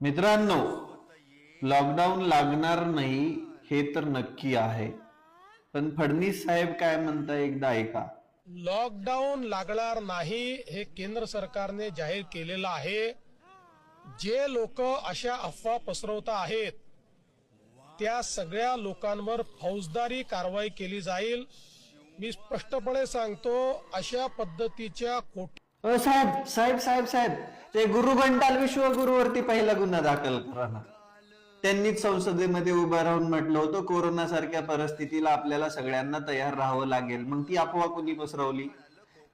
मित्रांनो, लॉकडाऊन लागणार नाही हे तर नक्की आहे, पण फडणवीस साहेब काय म्हणताय एकदा ऐका. लॉकडाऊन लागणार नाही हे केंद्र सरकारने जाहीर केलेलं आहे. जे लोक अशा अफवा पसरवत आहेत त्या सगळ्या लोकांवर फौजदारी कारवाई केली जाईल. मी स्पष्टपणे सांगतो, अशा पद्धतीच्या साहेब साहेब साहेब साहेब ते गुरु घंटाल विश्वगुरूवरती पहिला गुन्हा दाखल करा ना. त्यांनीच संसदेमध्ये उभं राहून म्हटलं होतं कोरोना सारख्या परिस्थितीला आपल्याला सगळ्यांना तयार राहावं लागेल. मग ती अफवा कोणी पसरवली?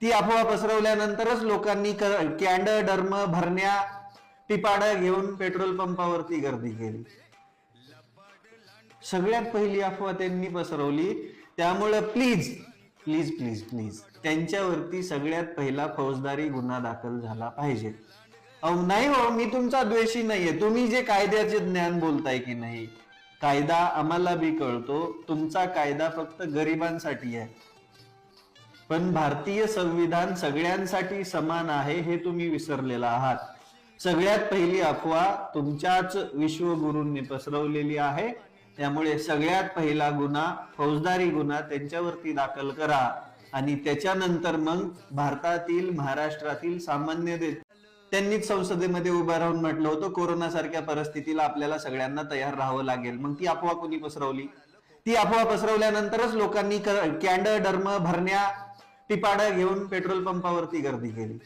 ती अफवा पसरवल्यानंतरच लोकांनी कॅन्ड डर्म भरण्या टिपाडा घेऊन पेट्रोल पंपावरती गर्दी केली. सगळ्यात पहिली अफवा त्यांनी पसरवली. त्यामुळे प्लीज प्लीज प्लीज प्लीज त्यांच्यावरती सगळ्यात पहिला फौजदारी गुन्हा दाखल झाला पाहिजे. नाही हो, मी तुमचा द्वेषी नाहीये. तुम्ही जे कायद्याचे ज्ञान बोलताय की नाही, कायदा आम्हाला बी कळतो. तुमचा कायदा फक्त गरिबांसाठी आहे, पण भारतीय संविधान सगळ्यांसाठी समान आहे हे तुम्ही विसरलेला आहात. सगळ्यात पहिली अफवा तुमच्याच विश्वगुरूंनी पसरवलेली आहे. त्यामुळे सगळ्यात पहिला गुन्हा, फौजदारी गुन्हा त्यांच्यावरती दाखल करा आणि त्याच्यानंतर मग भारतातील, महाराष्ट्रातील सामान्य त्यांनीच संसदेमध्ये उभं राहून म्हटलं होतं कोरोना सारख्या परिस्थितीला आपल्याला सगळ्यांना तयार राहावं लागेल. मग ती अफवा कोणी पसरवली? ती अफवा पसरवल्यानंतरच लोकांनी कॅन्ड डर्म भरण्या टिपाडा घेऊन पेट्रोल पंपावरती गर्दी केली.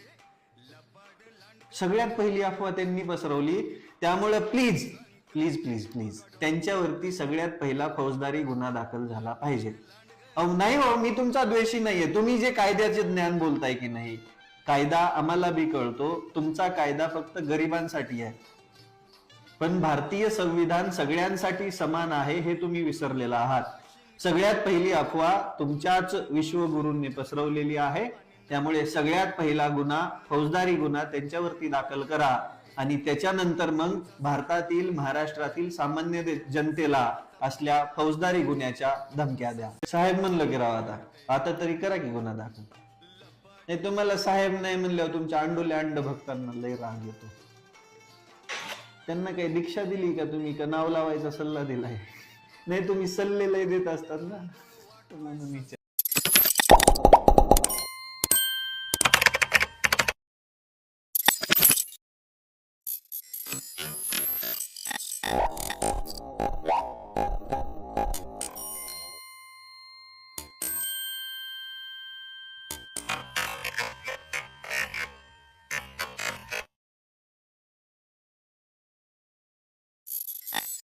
सगळ्यात पहिली अफवा त्यांनी पसरवली. त्यामुळे प्लीज प्लीज प्लीज प्लीज त्यांच्यावरती सगळ्यात पहिला फौजदारी गुन्हा दाखल झाला पाहिजे. नाही हो, मी तुमचा द्वेषी नाहीये. तुम्ही जे कायद्याचे ज्ञान बोलताय की नाही, कायदा आम्हाला बी कळतो. तुमचा कायदा फक्त गरिबांसाठी आहे, पण भारतीय संविधान सगळ्यांसाठी समान आहे हे तुम्ही विसरलेला आहात. सगळ्यात पहिली अफवा तुमच्याच विश्वगुरूंनी पसरवलेली आहे. त्यामुळे सगळ्यात पहिला गुन्हा, फौजदारी गुन्हा त्यांच्यावरती दाखल करा आणि त्याच्यानंतर मग भारतातील, महाराष्ट्रातील सामान्य जनतेला असल्या फौजदारी गुन्ह्याच्या धमक्या द्या. साहेब म्हणलं की राव, आता तरी करा की गुन्हा दाखल. नाही, तुम्हाला साहेब नाही म्हणल्यावर तुमच्या अंडोल्या अंड भक्तांना लय राग येतो. त्यांना काही दीक्षा दिली का तुम्ही, का नाव लावायचा सल्ला दिलाय? नाही, तुम्ही सल्ले लय देत असतात ना, म्हणून